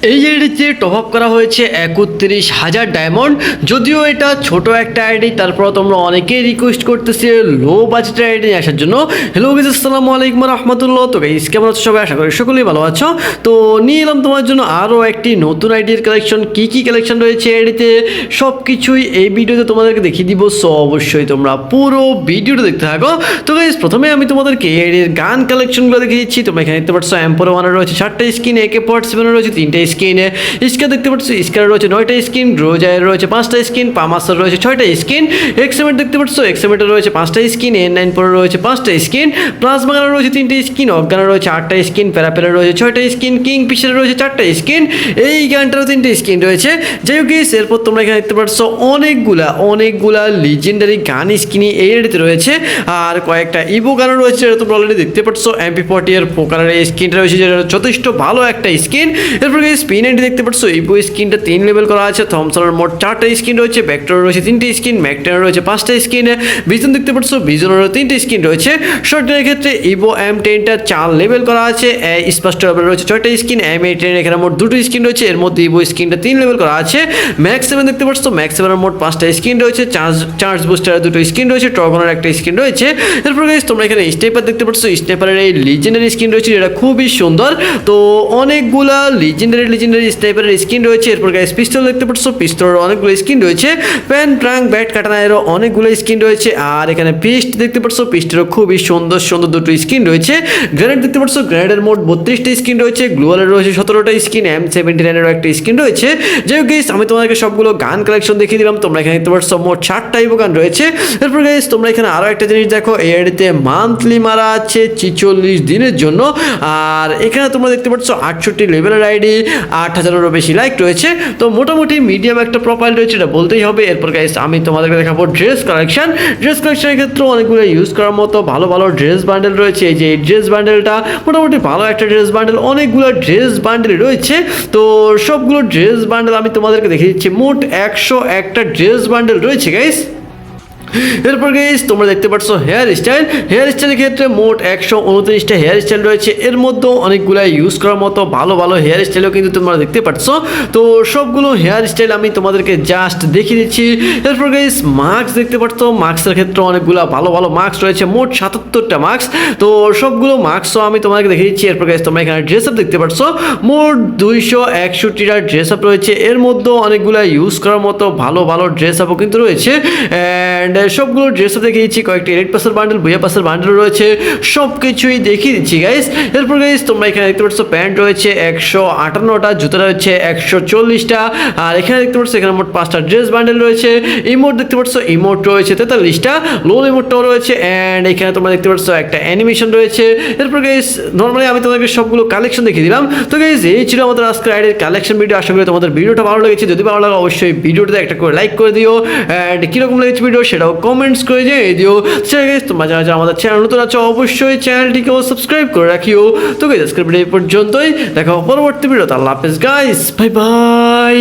এই আইডিতে top up করা হয়েছে ৩১,০০০ ডায়মন্ড। যদিও এটা ছোট একটা আইডি, তারপর তোমরা অনেকেই রিকোয়েস্ট করতেছে লো বাজেটের আইডি আসার জন্য। হ্যালো গাইস, আসসালামু আলাইকুম রহমতুল্লাহ। তো গাইস কেমন আছো সবাই? আশা করি সকলেই ভালো আছো। তো নিয়ে এলাম তোমার জন্য আরও একটি নতুন আইডির কালেকশন। কি কালেকশন রয়েছে আইডিতে সব কিছুই এই ভিডিওতে তোমাদেরকে দেখিয়ে দিব। সো অবশ্যই তোমরা পুরো ভিডিওটা দেখতে থাকো। তো গাইস প্রথমে আমি তোমাদেরকে এই আইডির গান কালেকশনগুলো দেখিয়ে দিচ্ছি। তোমরা এখানে দেখতে পাচ্ছ এম্পোর ওয়ানের রয়েছে 4টা স্কিন, AK-47 রয়েছে 3টা স্কিন, স্কার দেখতে পাচ্ছ স্কার রয়েছে 9টা স্কিন, গ্রোজায়ের রয়েছে 5টা স্কিন, পামাসের রয়েছে 6টা স্কিন, এক্সএমেট দেখতে পাচ্ছ এক্সএমেটের রয়েছে 5টা স্কিন, N9 Pro রয়েছে 5টা স্কিন, প্লাজমাগানের রয়েছে 3টা স্কিন, অজ্ঞানের রয়েছে 8টা স্কিন, প্যারাপেলের রয়েছে 6টা স্কিন, কিং ফিশারের রয়েছে 4টা স্কিন, এই গানটারও 3টা স্কিন রয়েছে। যাই হোক এরপর তোমরা এখানে দেখতে পাচ্ছ অনেকগুলা লিজেন্ডারি গান স্কিনই এই রেডিতে রয়েছে, আর কয়েকটা ইভো গানও রয়েছে যেটা তোমরা অলরেডি দেখতে পাচ্ছ। MP40 এর পোকারের এই স্কিনটা রয়েছে যেটা যথেষ্ট ভালো একটা স্কিন। এরপর স্পিন এন্ড দেখতে পাচ্ছ ইভো স্কিনটা 3 লেভেল করা আছে। থমসনের মোট 4টা স্কিন রয়েছে, ভেক্টরের রয়েছে 3টে স্কিন, ম্যাকটেনের রয়েছে 5টা স্কিন, ভিজন দেখতে পাচ্ছ ভিজনেরও 3টে স্কিন রয়েছে। শর্টগানের ক্ষেত্রে ইভো M10টা 4 লেভেল করা আছে, স্পষ্ট রয়েছে 6টা স্কিন, M18 এখানে মোট 2টো স্কিন রয়েছে, এর মধ্যে ইভো স্কিনটা 3 লেভেল করা আছে। ম্যাক্স 7 দেখতে পাচ্ছ ম্যাক্স 7 এর মোট 5টা স্কিন রয়েছে, চার্জ বুস্টারের 2টো স্কিন রয়েছে, ট্রগনের একটা স্কিন রয়েছে। এরপর গাইস তোমরা এখানে স্নাইপার দেখতে পাচ্ছ, স্নাইপারের এই লিজেন্ডারি স্কিন রয়েছে যেটা খুবই সুন্দর। তো অনেকগুলা লিজেন্ডারি স্নাইপারের স্কিন রয়েছে। এরপর গাইস পিস্তল দেখতে পাচ্ছ, পিস্তলের অনেকগুলো স্কিন রয়েছে, প্যান ট্রাঙ্ক ব্যাট কাটানায়েরও অনেকগুলো স্কিন রয়েছে। আর এখানে পিস্ট দেখতে পাচ্ছ, পিস্টেরও খুবই সুন্দর 2টো স্কিন রয়েছে। গ্রেনেড দেখতে পাচ্ছ, গ্রেনেডের মোট 32টা স্কিন রয়েছে, গ্লুয়ালের রয়েছে 17টা স্কিন, M79 এরও একটা স্কিন রয়েছে। যাই হোক গাইস আমি তোমাদেরকে সবগুলো গান কালেকশন দেখিয়ে দিলাম। তোমরা এখানে দেখতে পাচ্ছ মোট 4টা ইভো গান রয়েছে। এরপর গাইস তোমরা এখানে আরও একটা জিনিস দেখো, এই আইডিতে মান্থলি মারা আছে 46 দিনের জন্য। আর এখানে তোমরা দেখতে পাচ্ছ 68 লেভেলের আইডি, 8000-এরও বেশি লাইক রয়েছে। তো মোটামুটি মিডিয়াম একটা প্রোফাইল রয়েছে, এটা বলতেই হবে। এরপর গাইস আমি তোমাদেরকে দেখাবো ড্রেস কালেকশনের ক্ষেত্রে অনেকগুলো ইউজ করার মতো ভালো ড্রেস বান্ডেল রয়েছে। এই যে এই ড্রেস বান্ডেলটা মোটামুটি ভালো একটা ড্রেস বান্ডেল, অনেকগুলো ড্রেস বান্ডেল রয়েছে। তো সবগুলো ড্রেস বান্ডেল আমি তোমাদেরকে দেখিয়ে দিচ্ছি। মোট 101টা ড্রেস বান্ডেল রয়েছে গাইস। এরপর গাইস তোমরা দেখতে পাচ্ছ হেয়ার স্টাইলের ক্ষেত্রে মোট 129টা হেয়ার স্টাইল রয়েছে। এর মধ্যে অনেকগুলো ইউজ করার মতো ভালো হেয়ার স্টাইলও কিন্তু তোমরা দেখতে পাচ্ছ। তো সবগুলো হেয়ার স্টাইল আমি তোমাদেরকে জাস্ট দেখিয়ে দিচ্ছি। এরপর গাইস মাস্ক দেখতে পাচ্ছ, মাস্কের ক্ষেত্রে অনেকগুলো ভালো মাস্ক রয়েছে, মোট 77টা মাস্ক। তো সবগুলো মাস্কও আমি তোমাদেরকে দেখিয়ে দিচ্ছি। এরপর গাইস তোমরা এখানে ড্রেস আপ দেখতে পাচ্ছ, মোট 261টা ড্রেস আপ রয়েছে। এর মধ্যে অনেকগুলো ইউজ করার মতো ভালো ড্রেস আপও কিন্তু রয়েছে। অ্যান্ড সবগুলো ড্রেস আপ দেখিয়েছি, কয়েকটি রেড পাসের বান্ডেল, বুয়া পাসের বান্ডেল রয়েছে, সব কিছুই দেখিয়ে দিচ্ছি গাইস। এরপর গাইস তোমরা এখানে দেখতে পাচ্ছ প্যান্ট রয়েছে 158টা, জুতা রয়েছে 140টা, আর এখানে দেখতে পাচ্ছ এখানে মোট 5টা ড্রেস বান্ডেল রয়েছে। ইমোট দেখতে পাচ্ছ, ইমোট রয়েছে 43টা, লোল ইমোটটাও রয়েছে। অ্যান্ড এখানে তোমরা দেখতে পাচ্ছ একটা অ্যানিমেশন রয়েছে। এরপর গাইস নর্মালি আমি তোমাদেরকে সবগুলো কালেকশন দেখিয়ে দিলাম। তো গাইস এই ছিল আমাদের আজকের আইডির কালেকশন ভিডিও। আশা করি তোমাদের ভিডিওটা ভালো লেগেছে। যদি ভালো লাগে অবশ্যই ভিডিওটাতে একটা করে লাইক করে দিও, অ্যান্ড কীরকম লেগেছে ভিডিও সেটাও কমেন্টস করে জানিয়ে দিও। তোমরা যারা আমাদের চ্যানেল নতুন আছো অবশ্যই চ্যানেলটিকেও সাবস্ক্রাইব করে রাখিও। তো গাইস আজকের ভিডিও এই পর্যন্তই, দেখা হবে পরবর্তী ভিডিওতে। আল্লাহ হাফেজ গাইস, বাই বাই।